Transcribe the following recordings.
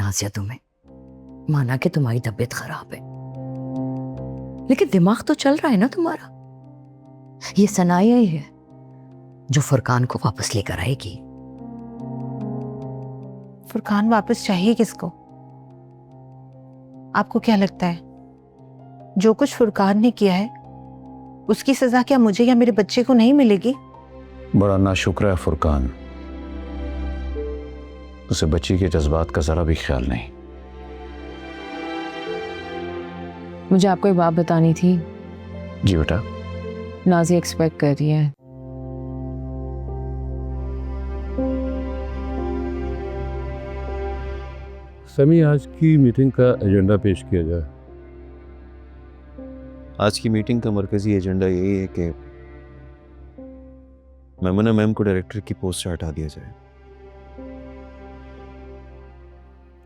नाज़िया तुम्हें, माना कि तुम्हारी तबीयत खराब है, लेकिन दिमाग तो चल रहा है ना तुम्हारा। ये सनाया ही है जो फुरकान को वापस लेकर आएगी। फुरकान वापस चाहिए किसको? आपको क्या लगता है जो कुछ फुरकान ने किया है उसकी सजा क्या मुझे या मेरे बच्चे को नहीं मिलेगी? बड़ा नाशुक्र है फुरकान, उसे बच्ची के जज्बात का जरा भी ख्याल नहीं। मुझे आपको एक बात बतानी थी। जी बेटा। नाज़िया एक्सपेक्ट कर रही है। समी, आज की मीटिंग का एजेंडा पेश किया जाए। आज की मीटिंग का मरकजी एजेंडा यही है कि मेमुना मैम को डायरेक्टर की पोस्ट से हटा दिया जाए।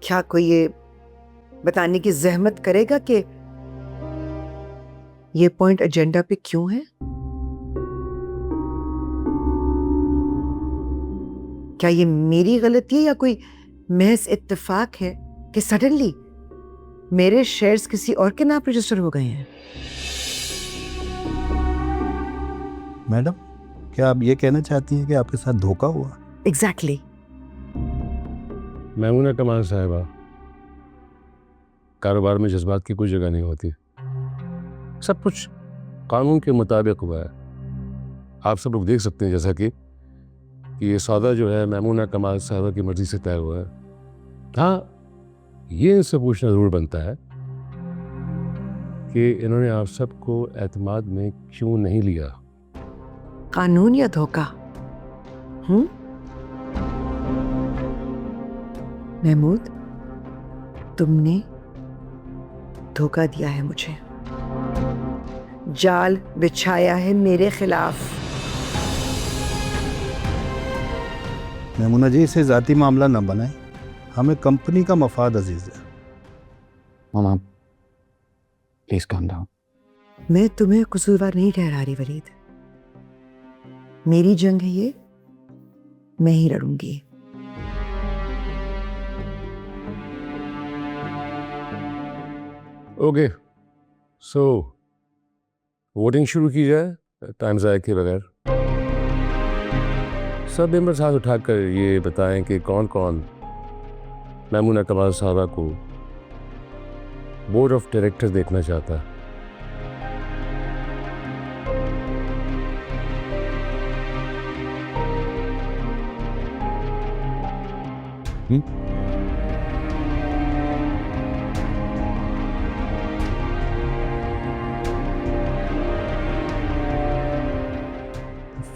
क्या कोई ये बताने की जहमत करेगा कि ये पॉइंट एजेंडा पे क्यों है? क्या ये मेरी गलती है या कोई महज इत्तेफाक है कि सडनली मेरे शेयर्स किसी और के नाम रजिस्टर हो गए हैं? मैडम, क्या आप ये कहना चाहती हैं कि आपके साथ धोखा हुआ? एग्जैक्टली। मेमुना कमाल साहिबा, कारोबार में जज्बात की कोई जगह नहीं होती। सब कुछ कानून के मुताबिक हुआ है। आप सब लोग देख सकते हैं जैसा कि ये सौदा जो है मेमुना कमाल साहिबा की मर्जी से तय हुआ है। हाँ, ये इनसे पूछना ज़रूर बनता है कि इन्होंने आप सबको एतमाद में क्यों नहीं लिया। कानून या धोखा? महमूद, तुमने धोखा दिया है मुझे, जाल बिछाया है मेरे खिलाफ। मेमुना जी, इसे जाती मामला न बनाएं, हमें कंपनी का मफाद अजीज है। मामा प्लीज काम डाउन। मैं तुम्हें कसूरवार नहीं ठहरा रही वलीद, मेरी जंग है ये, मैं ही लड़ूंगी। ओके, सो वोटिंग शुरू की जाए टाइम ज़ाया के बगैर। सब मेंबर्स हाथ उठाकर ये बताएं कि कौन कौन मेमुना कमाल साहबा को बोर्ड ऑफ डायरेक्टर देखना चाहता है।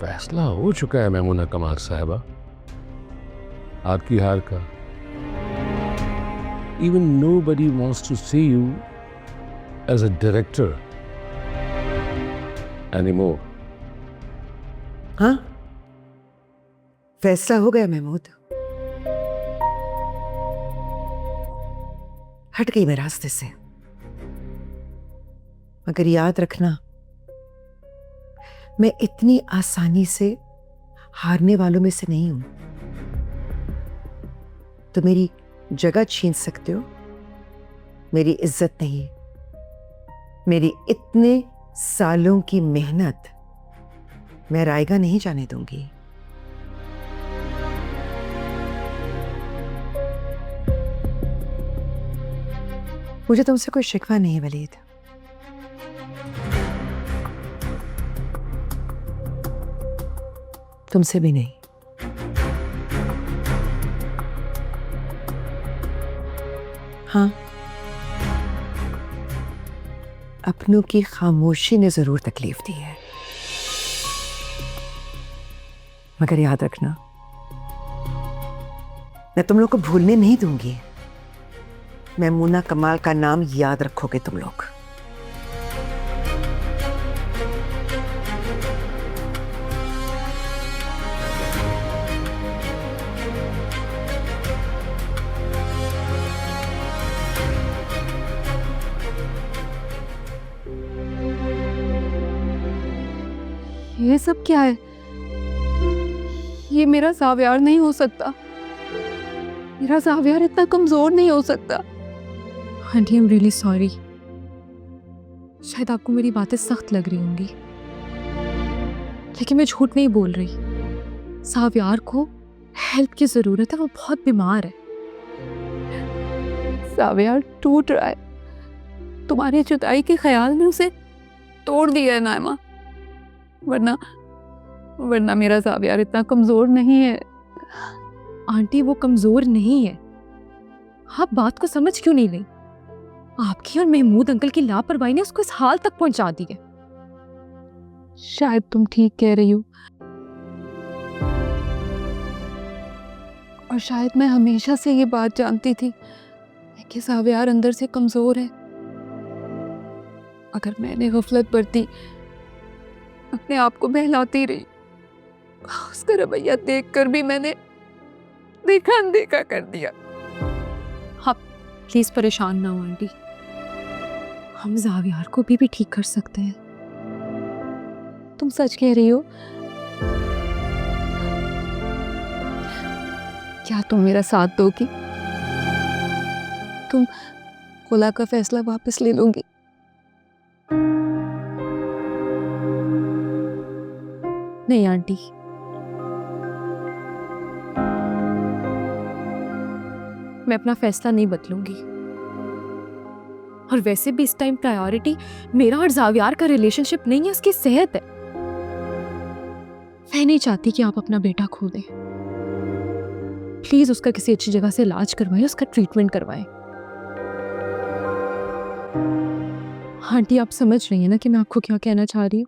फैसला हो चुका है मेमुना कमाल साहिबा, आपकी हार का। Even nobody wants to see you as a director anymore. हाँ, फैसला हो गया महमूद, हट गई मैं रास्ते से। मगर याद रखना, मैं इतनी आसानी से हारने वालों में से नहीं हूं। तो मेरी जगह छीन सकते हो, मेरी इज्जत नहीं। मेरी इतने सालों की मेहनत मैं रायगा नहीं जाने दूंगी। मुझे तुमसे कोई शिकवा नहीं वलीद, तुमसे भी नहीं। हाँ, अपनों की खामोशी ने जरूर तकलीफ दी है, मगर याद रखना, मैं तुम लोग को भूलने नहीं दूंगी। मेमुना कमाल का नाम याद रखोगे तुम लोग। ये सब क्या है? ये मेरा साव्यार नहीं हो सकता। मेरा ज़ावियार इतना कमजोर नहीं हो सकता। Aunty, I am really sorry. शायद आपको मेरी बातें सख्त लग रही होंगी, लेकिन मैं झूठ नहीं बोल रही। ज़ावियार को हेल्प की जरूरत है, वो बहुत बीमार है। ज़ावियार टूट रहा है। तुम्हारी जुदाई के ख्याल ने उसे तोड़ दिया है नाइमा, वरना मेरा ज़ावियार इतना कमजोर नहीं है। आंटी, वो कमजोर नहीं है। आप बात को समझ क्यों नहीं रही? आपकी और महमूद अंकल की लापरवाही ने उसको इस हाल तक पहुंचा दी है। शायद तुम ठीक कह रही हो, और शायद मैं हमेशा से ये बात जानती थी कि ज़ावियार अंदर से कमजोर है। अगर मैंने गफलत बरती, अपने आप को बहलाती रही, उसका रवैया देखकर भी मैंने देखा अनदेखा कर दिया। आप प्लीज परेशान ना हो आंटी, हम ज़ावियार को भी ठीक कर सकते हैं। तुम सच कह रही हो? क्या तुम मेरा साथ दोगी? तुम खुला का फैसला वापस ले लोगी? नहीं आंटी, मैं अपना फैसला नहीं बदलूंगी। और वैसे भी इस टाइम प्रायोरिटी मेरा और ज़ावियार का रिलेशनशिप नहीं है, उसकी सेहत है। मैं नहीं चाहती कि आप अपना बेटा खो दें। प्लीज उसका किसी अच्छी जगह से इलाज करवाएं, उसका ट्रीटमेंट करवाएं। आंटी, आप समझ रही हैं ना कि मैं आपको क्या कहना चाह रही हूँ?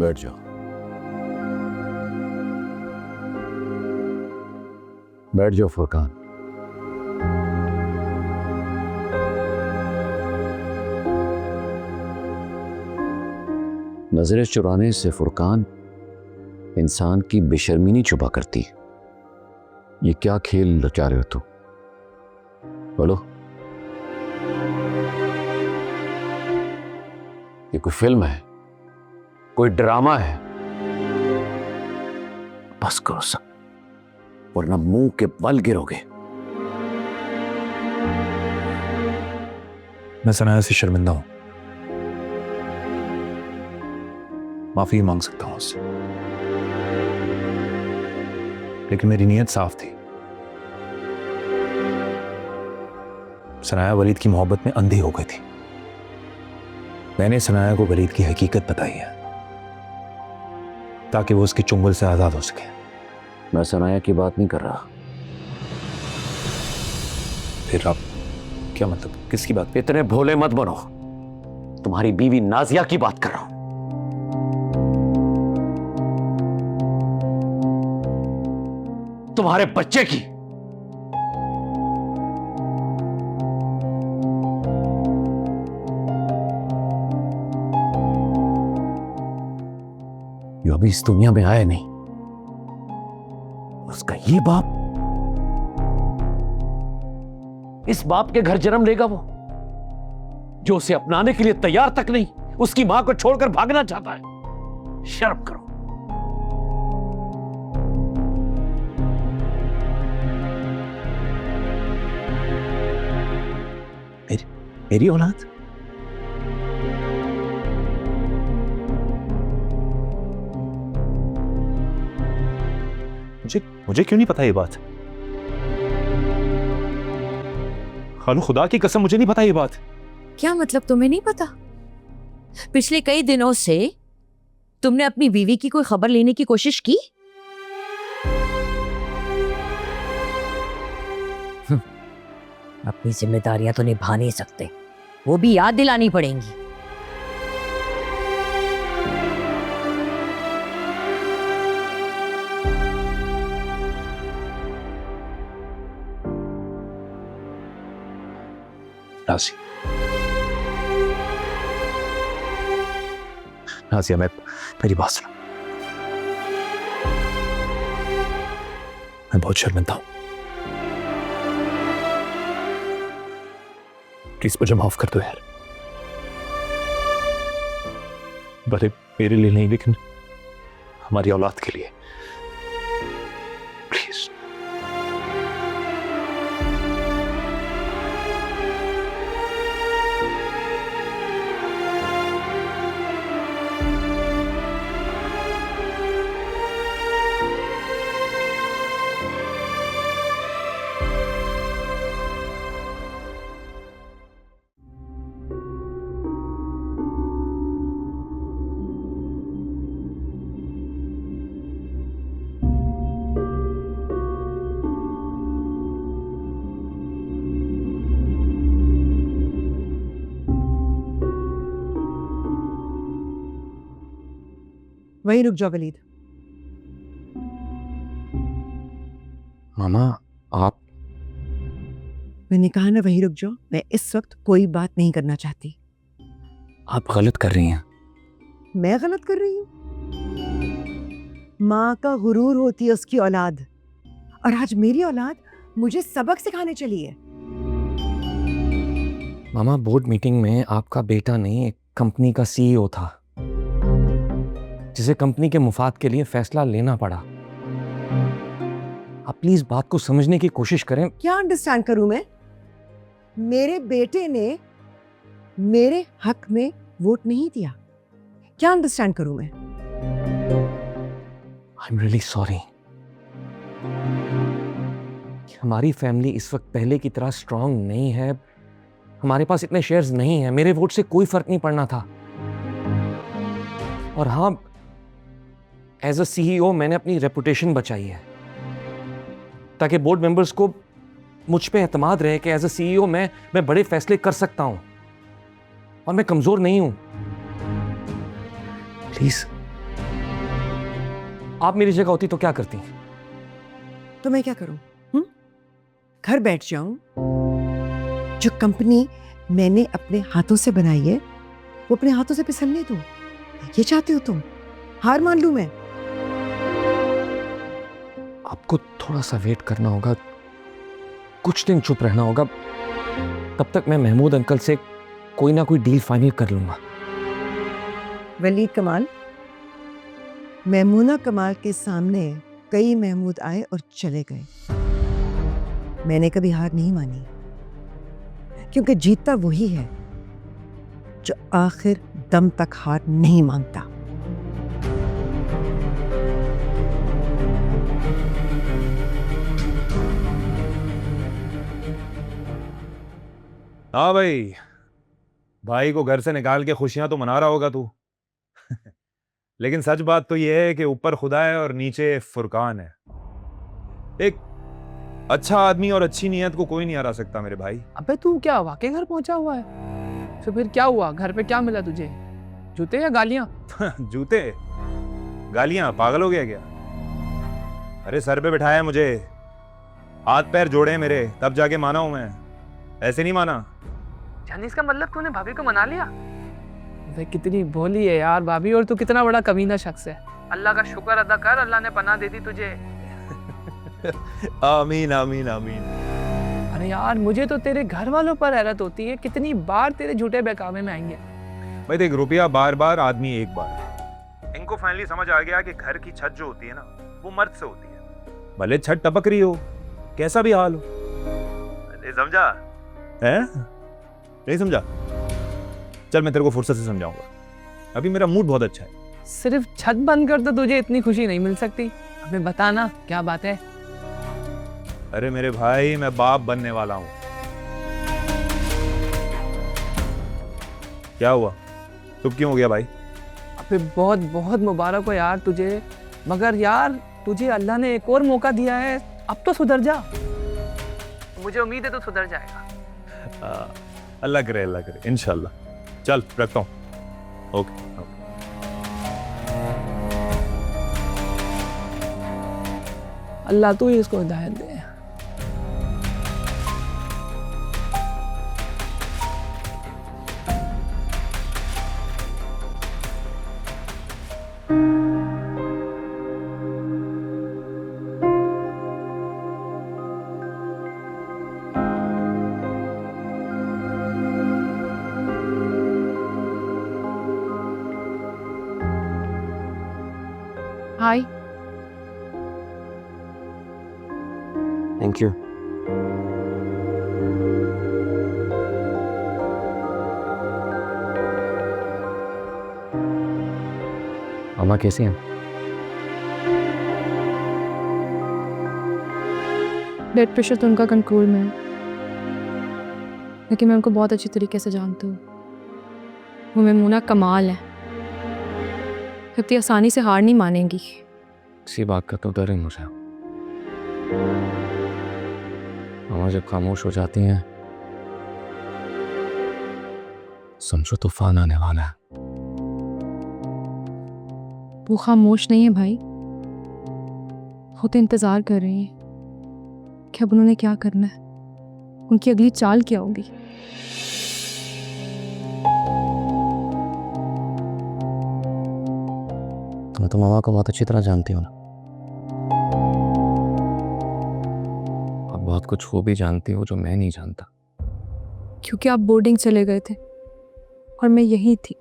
बैठ जाओ। बैठ जाओ फुरकान। नजरें चुराने से फुरकान इंसान की बेशर्मी नहीं छुपा करती। ये क्या खेल रचा रहे हो तुम? बोलो। ये कोई फिल्म है, कोई ड्रामा है? बस करो सब, वरना मुंह के बल गिरोगे। मैं सनाया से शर्मिंदा हूं, माफी मांग सकता हूं उससे, लेकिन मेरी नीयत साफ थी। सनाया वलीद की मोहब्बत में अंधी हो गई थी। मैंने सनाया को वलीद की हकीकत बताई है ताकि वो उसके चुंगल से आजाद हो सके। मैं सनाया की बात नहीं कर रहा। फिर आप क्या मतलब, किसकी बात? इतने भोले मत बनो। तुम्हारी बीवी नाजिया की बात कर रहा हूं। तुम्हारे बच्चे की। जो अभी इस दुनिया में आया नहीं, उसका ये बाप, इस बाप के घर जन्म लेगा वो जो उसे अपनाने के लिए तैयार तक नहीं, उसकी मां को छोड़कर भागना चाहता है। शर्म करो। मेरी औलाद? मुझे क्यों नहीं पता ये बात? खालू, खुदा की कसम मुझे नहीं पता ये बात। क्या मतलब तुम्हें नहीं पता? पिछले कई दिनों से तुमने अपनी बीवी की कोई खबर लेने की कोशिश की? अपनी जिम्मेदारियां तो निभा नहीं सकते, वो भी याद दिलानी पड़ेंगी। नाज़िया, मेरी बात सुनो। मैं बहुत शर्मिंदा हूं, प्लीज मुझे माफ कर दो यार। भले मेरे लिए नहीं, लेकिन हमारी औलाद के लिए प्लीज। वहीं रुक जाओ वलीद। मामा आप, मैंने कहा ना वहीं रुक जाओ, मैं इस वक्त कोई बात नहीं करना चाहती। आप गलत कर रही हैं। मैं गलत कर रही हूँ? माँ का गुरूर होती है उसकी औलाद, और आज मेरी औलाद मुझे सबक सिखाने चली है। मामा, बोर्ड मीटिंग में आपका बेटा नहीं, एक कंपनी का सीईओ था जिसे कंपनी के मुफाद के लिए फैसला लेना पड़ा। आप प्लीज बात को समझने की कोशिश करें। क्या अंडरस्टैंड करूं मैं? मेरे बेटे ने मेरे हक में वोट नहीं दिया, क्या अंडरस्टैंड करूं मैं? I am really sorry. हमारी फैमिली इस वक्त पहले की तरह स्ट्रांग नहीं है, हमारे पास इतने शेयर्स नहीं हैं, मेरे वोट से कोई फर्क नहीं पड़ना था। और हाँ, एज अ सीईओ मैंने अपनी रेपुटेशन बचाई है ताकि बोर्ड मेंबर्स को मुझ पे एतमाद रहे कि एज अ सीईओ मैं बड़े फैसले कर सकता हूं और मैं कमजोर नहीं हूं। प्लीज, आप मेरी जगह होती तो क्या करती? तो मैं क्या करूं? घर बैठ जाऊं? जो कंपनी मैंने अपने हाथों से बनाई है वो अपने हाथों से फिसलने दूं? ये चाहते हो तुम? हार मान लूं मैं? आपको थोड़ा सा वेट करना होगा, कुछ दिन चुप रहना होगा, तब तक मैं महमूद अंकल से कोई ना कोई डील फाइनल कर लूंगा। वलीद कमाल, महमूना कमाल के सामने कई महमूद आए और चले गए। मैंने कभी हार नहीं मानी, क्योंकि जीतता वही है जो आखिर दम तक हार नहीं मानता। हाँ भाई को घर से निकाल के खुशियां तो मना रहा होगा तू। लेकिन सच बात तो यह है कि ऊपर खुदा है और नीचे फुरकान है। एक अच्छा आदमी और अच्छी नीयत को कोई नहीं हरा सकता मेरे भाई। अबे तू क्या वाकई घर पहुंचा हुआ है? तो फिर क्या हुआ? घर पे क्या मिला तुझे? जूते या गालियां? जूते गालियां? पागल हो गया क्या? अरे सर पे बिठाया मुझे, हाथ पैर जोड़े मेरे, तब जाके माना हूं मैं, ऐसे नहीं माना। यानी इसका मतलब तूने भाभी को मना लिया? वे कितनी भोली है यार भाभी, और तू कितना बड़ा कमीना शख्स है। अल्लाह का शुक्र अदा कर, अल्लाह ने पनाह दे दी तुझे। आमीन आमीन आमीन। अरे यार, मुझे तो तेरे घर वालों पर हैरत होती है, कितनी बार तेरे झूठे बहकावे में आएंगे। भाई देख, रुपया बार बार, आदमी एक बार। इनको फाइनली समझ आ गया कि घर की छत जो होती है ना, वो मर्द से होती है, भले छत टपक रही हो, कैसा भी हाल हो। समझा है? नहीं समझा? चल मैं तेरे को फुर्सत से समझाऊंगा, अभी मेरा मूड बहुत अच्छा है। सिर्फ छत बंद कर तो तुझे इतनी खुशी नहीं मिल सकती। हमें बताना क्या बात है। अरे मेरे भाई, मैं बाप बनने वाला हूं। क्या हुआ? चुप क्यों हो गया भाई? अबे बहुत बहुत मुबारक हो यार तुझे, मगर यार तुझे अल्लाह ने एक और मौका दिया है, अब तो सुधर जा। मुझे उम्मीद है तो सुधर जाएगा। अल्लाह करे इंशाल्लाह। चल रखता हूँ। ओके। अल्लाह तो ही इसको हिदायत दे। हाय। Thank you. मामा कैसे हैं? ब्लड प्रेशर तो उनका कंट्रोल में है, लेकिन मैं उनको बहुत अच्छी तरीके से जानती हूँ। वो मैमूना कमाल है, इतनी आसानी से हार नहीं मानेंगी। इसी बात का तो डर है मुझे। मामा जब खामोश हो जाती हैं समझो तूफान आने वाला है। वो खामोश नहीं है भाई, वो तो इंतजार कर रही हैं कि अब उन्होंने क्या करना है, उनकी अगली चाल क्या होगी। तुम्हें तो मामा को बहुत अच्छी तरह जानती हो ना। आप बहुत कुछ वो भी जानती हो जो मैं नहीं जानता। क्योंकि आप बोर्डिंग चले गए थे और मैं यही थी।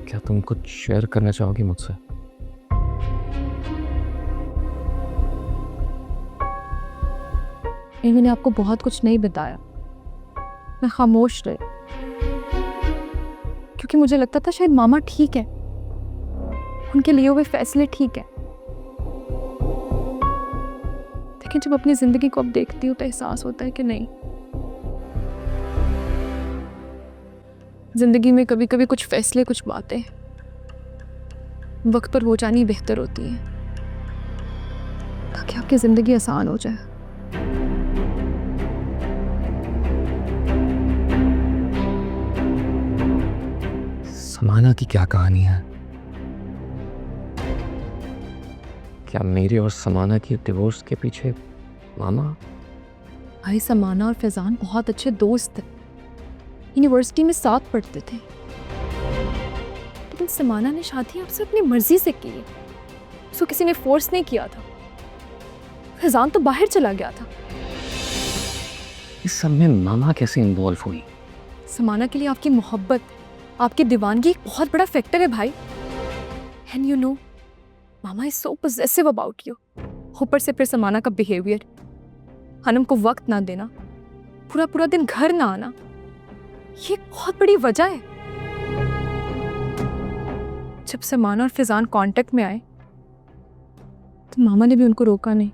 क्या तुम कुछ शेयर करना चाहोगी मुझसे? मैंने आपको बहुत कुछ नहीं बताया, मैं खामोश रही क्योंकि मुझे लगता था शायद मामा ठीक है, उनके लिए हुए फैसले ठीक है। लेकिन जब अपनी जिंदगी को अब देखती हूँ तो एहसास होता है कि नहीं, जिंदगी में कभी कभी कुछ फैसले, कुछ बातें वक्त पर हो जानी बेहतर होती है, ताकि आपकी जिंदगी आसान हो जाए। समाना की क्या कहानी है? क्या मेरे और समाना की डिवोर्स के पीछे मामा? भाई समाना और फैजान बहुत अच्छे दोस्त थे, यूनिवर्सिटी में साथ पढ़ते थे, लेकिन समाना ने शादी आपसे अपनी मर्जी से की है, उसको किसी ने फोर्स नहीं किया था। फैजान तो बाहर चला गया था। इस सब में मामा कैसे इन्वॉल्व हुई? समाना के लिए आपकी मोहब्बत, आपकी दीवानगी एक बहुत बड़ा फैक्टर है भाई। And you know mama is so possessive about you. ऊपर से फिर समाना का बिहेवियर, हनम को वक्त ना देना, पूरा पूरा दिन घर ना आना, ये एक बहुत बड़ी वजह है। जब समाना और फैजान कांटेक्ट में आए तो मामा ने भी उनको रोका नहीं,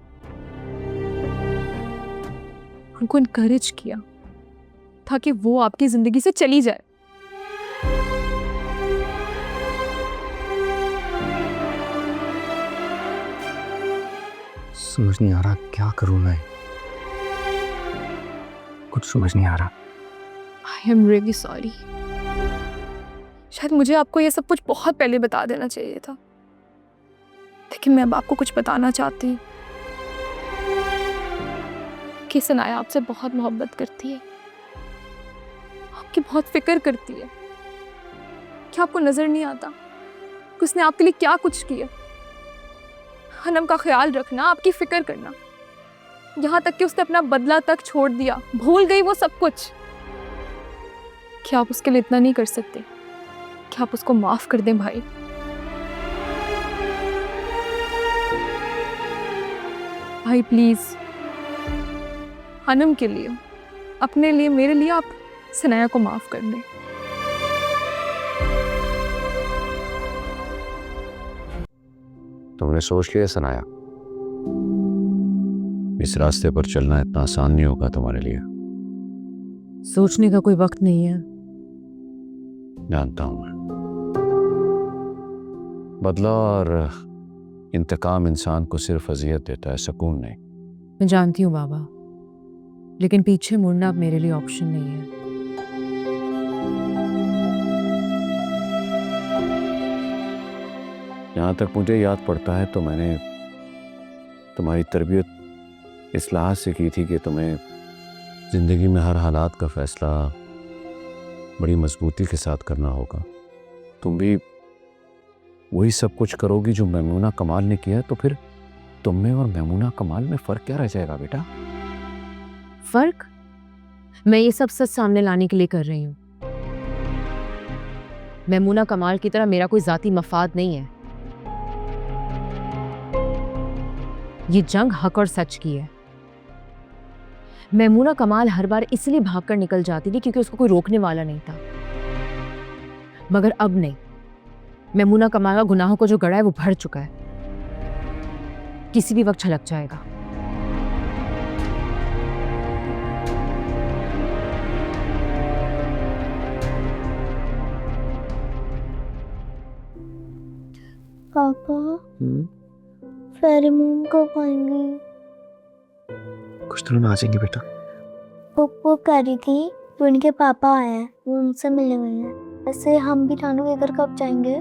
उनको इनकरेज किया ताकि वो आपकी जिंदगी से चली जाए। समझ नहीं आ रहा क्या करूं मैं, कुछ समझ नहीं आ रहा। I am really sorry. शायद मुझे आपको ये सब कुछ बहुत पहले बता देना चाहिए था, लेकिन मैं अब आपको कुछ बताना चाहती हूँ कि सनाया आपसे बहुत मोहब्बत करती है, आपकी बहुत फिक्र करती है। क्या आपको नजर नहीं आता कि उसने आपके लिए क्या कुछ किया? हनम का ख्याल रखना, आपकी फिक्र करना, यहाँ तक कि उसने अपना बदला तक छोड़ दिया, भूल गई वो सब कुछ। क्या आप उसके लिए इतना नहीं कर सकते? क्या आप उसको माफ कर दें भाई? भाई प्लीज, हनम के लिए, अपने लिए, मेरे लिए आप सनाया को माफ कर दें। तुमने सोच लिया सनाया, इस रास्ते पर चलना इतना आसान नहीं होगा तुम्हारे लिए। सोचने का कोई वक्त नहीं है। जानता हूं मैं। बदला और इंतकाम इंसान को सिर्फ अजियत देता है, सुकून नहीं। मैं जानती हूँ बाबा, लेकिन पीछे मुड़ना अब मेरे लिए ऑप्शन नहीं है। जहाँ तक मुझे याद पड़ता है तो मैंने तुम्हारी तरबियत इस लिहाज से की थी कि तुम्हें ज़िंदगी में हर हालात का फ़ैसला बड़ी मजबूती के साथ करना होगा। तुम भी वही सब कुछ करोगी जो मैमूना कमाल ने किया है, तो फिर तुम में और मैमूना कमाल में फ़र्क क्या रह जाएगा बेटा? फर्क मैं ये सब सच सामने लाने के लिए कर रही हूँ। मैमूना कमाल की तरह मेरा कोई जाती मफाद नहीं है। ये जंग हक और सच की है। मैमूना कमाल हर बार इसलिए भागकर निकल जाती थी क्योंकि उसको कोई रोकने वाला नहीं था, मगर अब नहीं। मैमूना कमाल का गुनाहों को जो गड़ा है वो भर चुका है, किसी भी वक्त छलक जाएगा। पापा फेरी मून कब आएंगी? कुछ दिनों में आ जाएंगे बेटा। वो कह रही थी कि उनके पापा आए हैं, वो उनसे मिलने गए हैं। वैसे हम भी नानू के घर कब जाएंगे?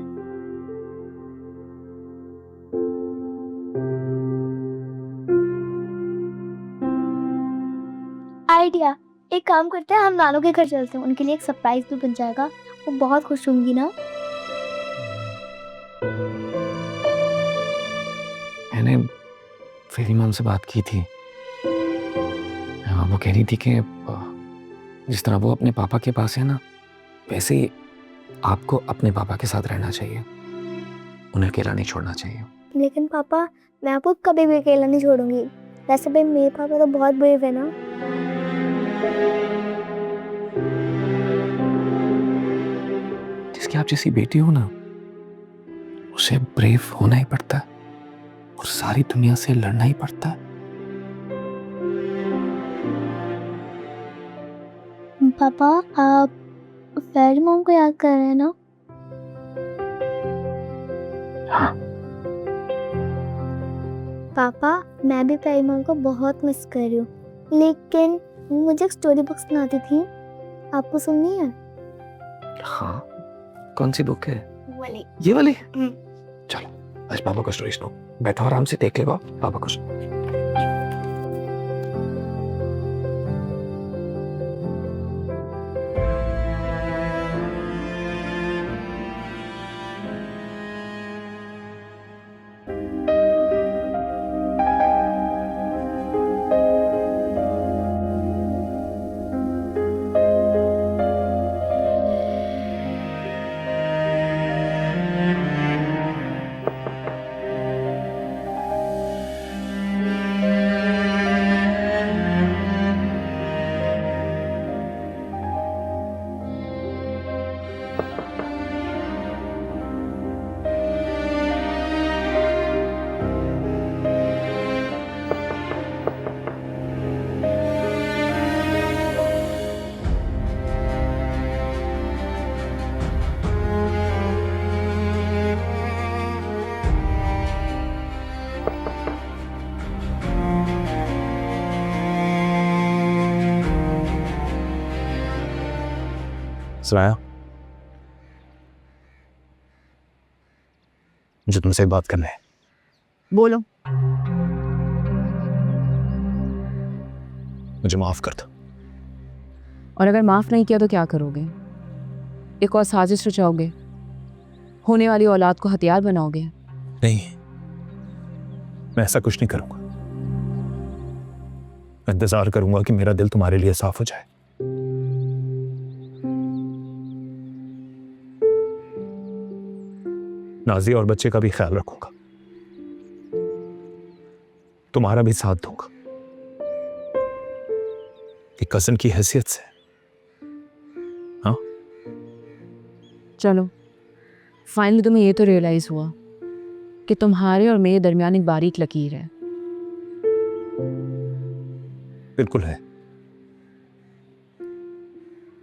आइडिया, एक काम करते हैं, हम नानू के घर चलते हैं, उनके लिए एक सरप्राइज भी बन जाएगा। वो बहुत खुश होंगी ना। मैंने फेरी मैम से बात की थी। हाँ, वो कह रही थी कि जिस तरह वो अपने पापा के पास है ना, वैसे ही आपको अपने पापा के साथ रहना चाहिए, उन्हें अकेला नहीं छोड़ना चाहिए। लेकिन पापा, मैं आपको कभी भी अकेला नहीं छोड़ूंगी। वैसे भी मेरे पापा तो बहुत ब्रेव है ना। जिसकी आप जैसी बेटी हो ना, उसे ब्रेव होना ही पड़ता है और सारी दुनिया से लड़ना ही पड़ता है। पापा, आप फेरी मॉम को याद कर रहे हैं ना? हाँ। पापा, मैं भी फेरी मॉम को बहुत मिस कर रही हूँ, लेकिन वो मुझे एक स्टोरी बुक सुनाती थी, आपको सुननी है? हाँ, कौन सी बुक है? वाली। ये वाली? चलो आज पापा को स्टोरी सुनो। बैठो आराम से, देख ले पापा को सुनो। सराया, मुझे तुमसे एक बात करना है। बोलो। मुझे माफ कर दो। और अगर माफ नहीं किया तो क्या करोगे? एक और साजिश रचाओगे? होने वाली औलाद को हथियार बनाओगे? नहीं, मैं ऐसा कुछ नहीं करूंगा। मैं इंतजार करूंगा कि मेरा दिल तुम्हारे लिए साफ हो जाए। नाज़ी और बच्चे का भी ख्याल रखूंगा, तुम्हारा भी साथ दूंगा, एक कज़न की हैसियत से। हाँ, चलो, फाइनली तुम्हें ये तो रियलाइज हुआ कि तुम्हारे और मेरे दरमियान एक बारीक लकीर है। बिल्कुल है।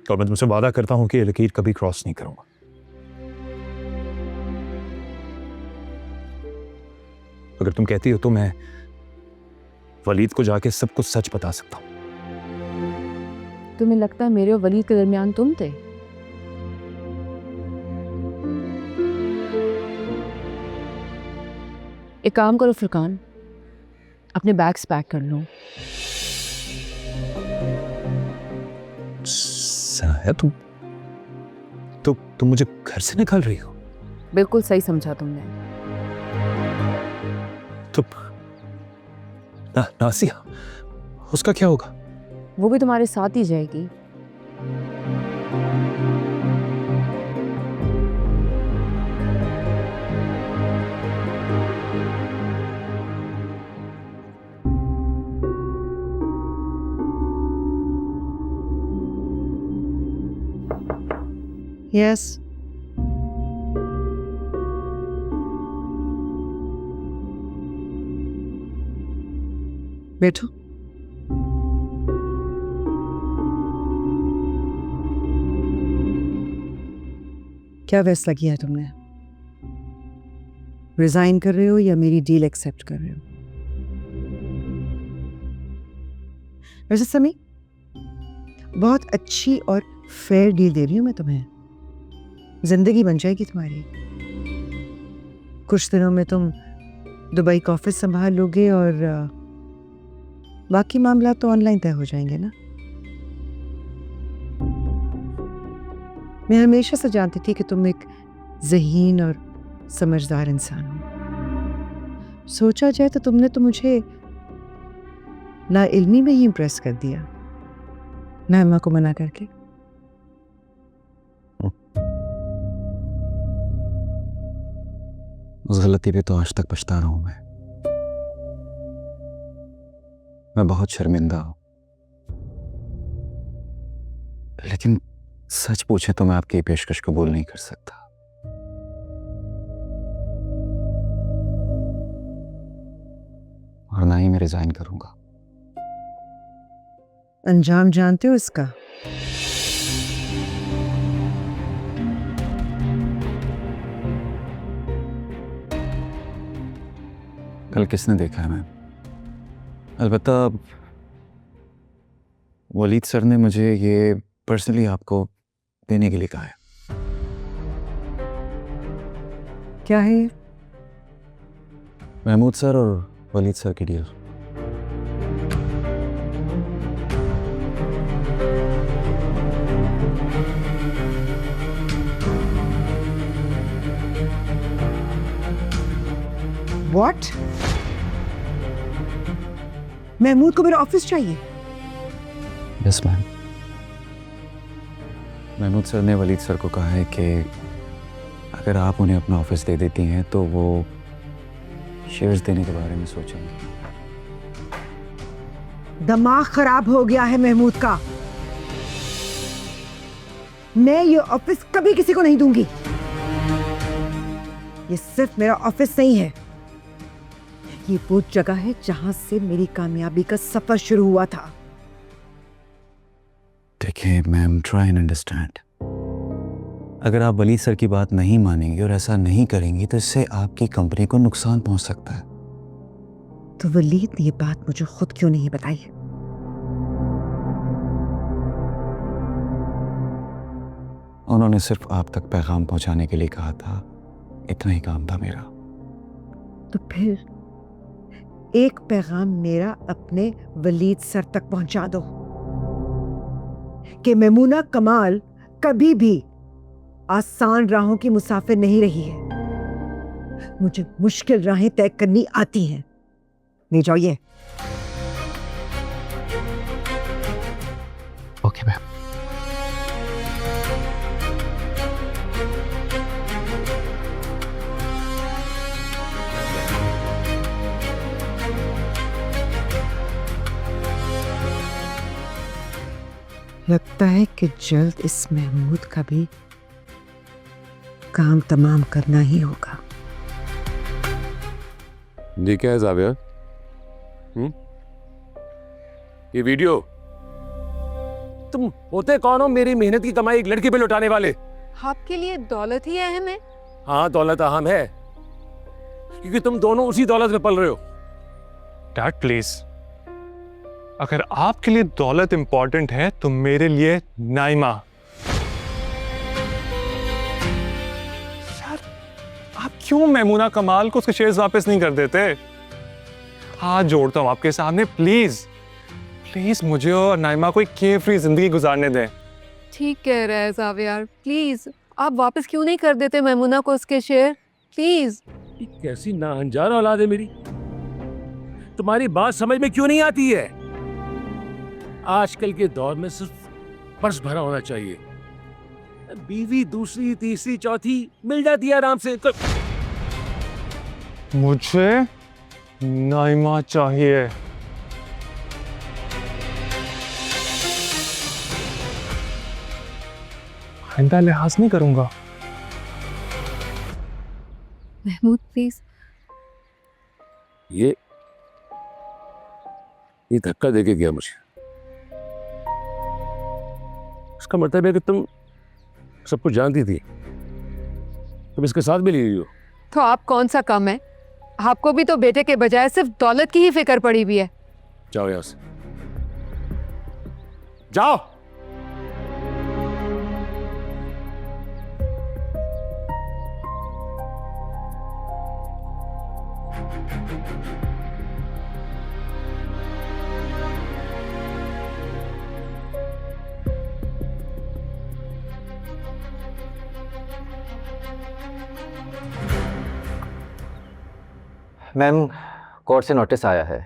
और मैं तुमसे वादा करता हूं कि ये लकीर कभी क्रॉस नहीं करूंगा। अगर तुम कहती हो तो मैं वलीद को जाके सब कुछ सच बता सकता हूं। तुम्हें लगता है मेरे और वलीद के दरमियान तुम थे? एक काम करो फुरकान, अपने बैग्स पैक कर लो। है तुम मुझे घर से निकाल रही हो? बिल्कुल सही समझा तुमने। तो नासिया, उसका क्या होगा? वो भी तुम्हारे साथ ही जाएगी। यस, बैठो। क्या फैसला किया है तुमने? रिजाइन कर रहे हो या मेरी डील एक्सेप्ट कर रहे हो? वैसे समी, बहुत अच्छी और फेयर डील दे रही हूं मैं तुम्हें। जिंदगी बन जाएगी तुम्हारी। कुछ दिनों में तुम दुबई का ऑफिस संभाल लोगे और बाकी मामला तो ऑनलाइन तय हो जाएंगे ना। मैं हमेशा से जानती थी कि तुम एक ज़हीन और समझदार इंसान हो। सोचा जाए तो तुमने तो मुझे नाइल्मी में ही इम्प्रेस कर दिया, नाइमा को मना करके। उस गलती पे तो आज तक पछता रहा हूं मैं बहुत शर्मिंदा हूं। लेकिन सच पूछे तो मैं आपकी पेशकश कबूल नहीं कर सकता। और ना ही मैं रिजाइन करूंगा। अंजाम जानते हो इसका? कल किसने देखा है मैम? अलबत्ता वलीद सर ने मुझे ये पर्सनली आपको देने के लिए कहा है। क्या है ये? महमूद सर और वलीद सर की डील। What? महमूद को मेरा ऑफिस चाहिए? Yes ma'am. महमूद सर ने वलीद सर को कहा है कि अगर आप उन्हें अपना ऑफिस दे देती हैं तो वो शेयर्स देने के बारे में सोचेंगे। दिमाग खराब हो गया है महमूद का। मैं ये ऑफिस कभी किसी को नहीं दूंगी। ये सिर्फ मेरा ऑफिस नहीं है, ये वो जगह है जहां से मेरी कामयाबी का सफर शुरू हुआ था। देखिए मैम, ट्राई एंड अंडरस्टैंड। अगर आप वलीद सर की बात नहीं मानेंगे और ऐसा नहीं करेंगी तो इससे आपकी कंपनी को नुकसान पहुंच सकता है। तो वलीद ने ये बात मुझे खुद क्यों नहीं बताई? उन्होंने सिर्फ आप तक पैगाम पहुंचाने के लिए कहा था, इतना ही काम था मेरा। तो फिर एक पैगाम मेरा अपने वलीद सर तक पहुंचा दो कि मेमूना कमाल कभी भी आसान राहों की मुसाफिर नहीं रही है। मुझे मुश्किल राहें तय करनी आती हैं। ले जाओ ये। Okay ma'am. लगता है कि जल्द इस महमूद का भी काम तमाम करना ही होगा। ये क्या है जाविया? ये वीडियो तुम होते कौन हो मेरी मेहनत की कमाई एक लड़की पे लुटाने वाले? आपके लिए दौलत ही अहम है? हाँ, दौलत अहम है क्योंकि तुम दोनों उसी दौलत में पल रहे हो। डैड प्लीज, अगर आपके लिए दौलत इंपॉर्टेंट है तो मेरे लिए नाइमा। यार, आप क्यों मैमूना कमाल को उसके शेयर्स वापस नहीं कर देते? हाथ जोड़ता हूं आपके सामने, प्लीज प्लीज मुझे और नाइमा को एक केयर फ्री जिंदगी गुजारने दें। ठीक कह रहा है जावियार, प्लीज आप वापस क्यों नहीं कर देते मैमुना को उसके शेयर, प्लीज। ये कैसी नाहंजार औलाद है मेरी, तुम्हारी बात समझ में क्यों नहीं आती है? आजकल के दौर में सिर्फ पर्स भरा होना चाहिए, बीवी दूसरी तीसरी चौथी मिल जाती है आराम से। मुझे नाइमा चाहिए। आइंदा लिहाज नहीं करूंगा। महमूद प्लीज। ये धक्का देके गया मुझे। इसका मतलब है कि तुम सब कुछ जानती थी, तुम इसके साथ भी रही हो। तो आप कौन सा कम है? आपको भी तो बेटे के बजाय सिर्फ दौलत की ही फिक्र पड़ी हुई है। जाओ यहां से, जाओ। मैम, कोर्ट से नोटिस आया है।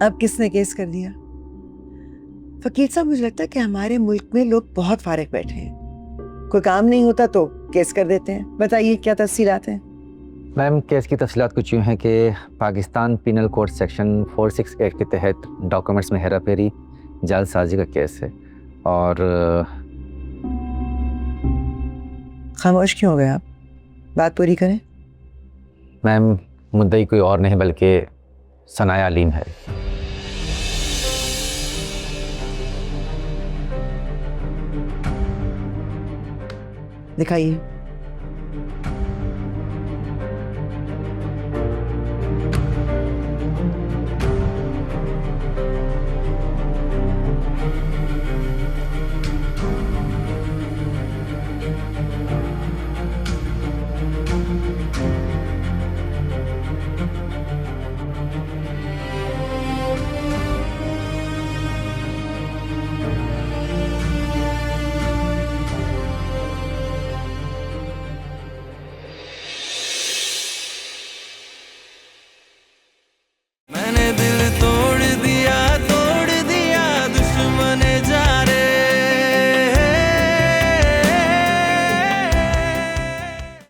अब किसने केस कर दिया? वकील साहब, मुझे लगता है कि हमारे मुल्क में लोग बहुत फारिग बैठे हैं, कोई काम नहीं होता तो केस कर देते हैं। बताइए क्या तफसीलात हैं? मैम, केस की तफसीलात कुछ यूँ हैं कि पाकिस्तान पीनल कोड सेक्शन 468 के तहत डॉक्यूमेंट्स में हेरा फेरी जालसाजी का केस है। और खामोश क्यों हो गए आप? बात पूरी करें। मैम, मुद्दई कोई और नहीं बल्कि सनाया अलीम है। दिखाइए।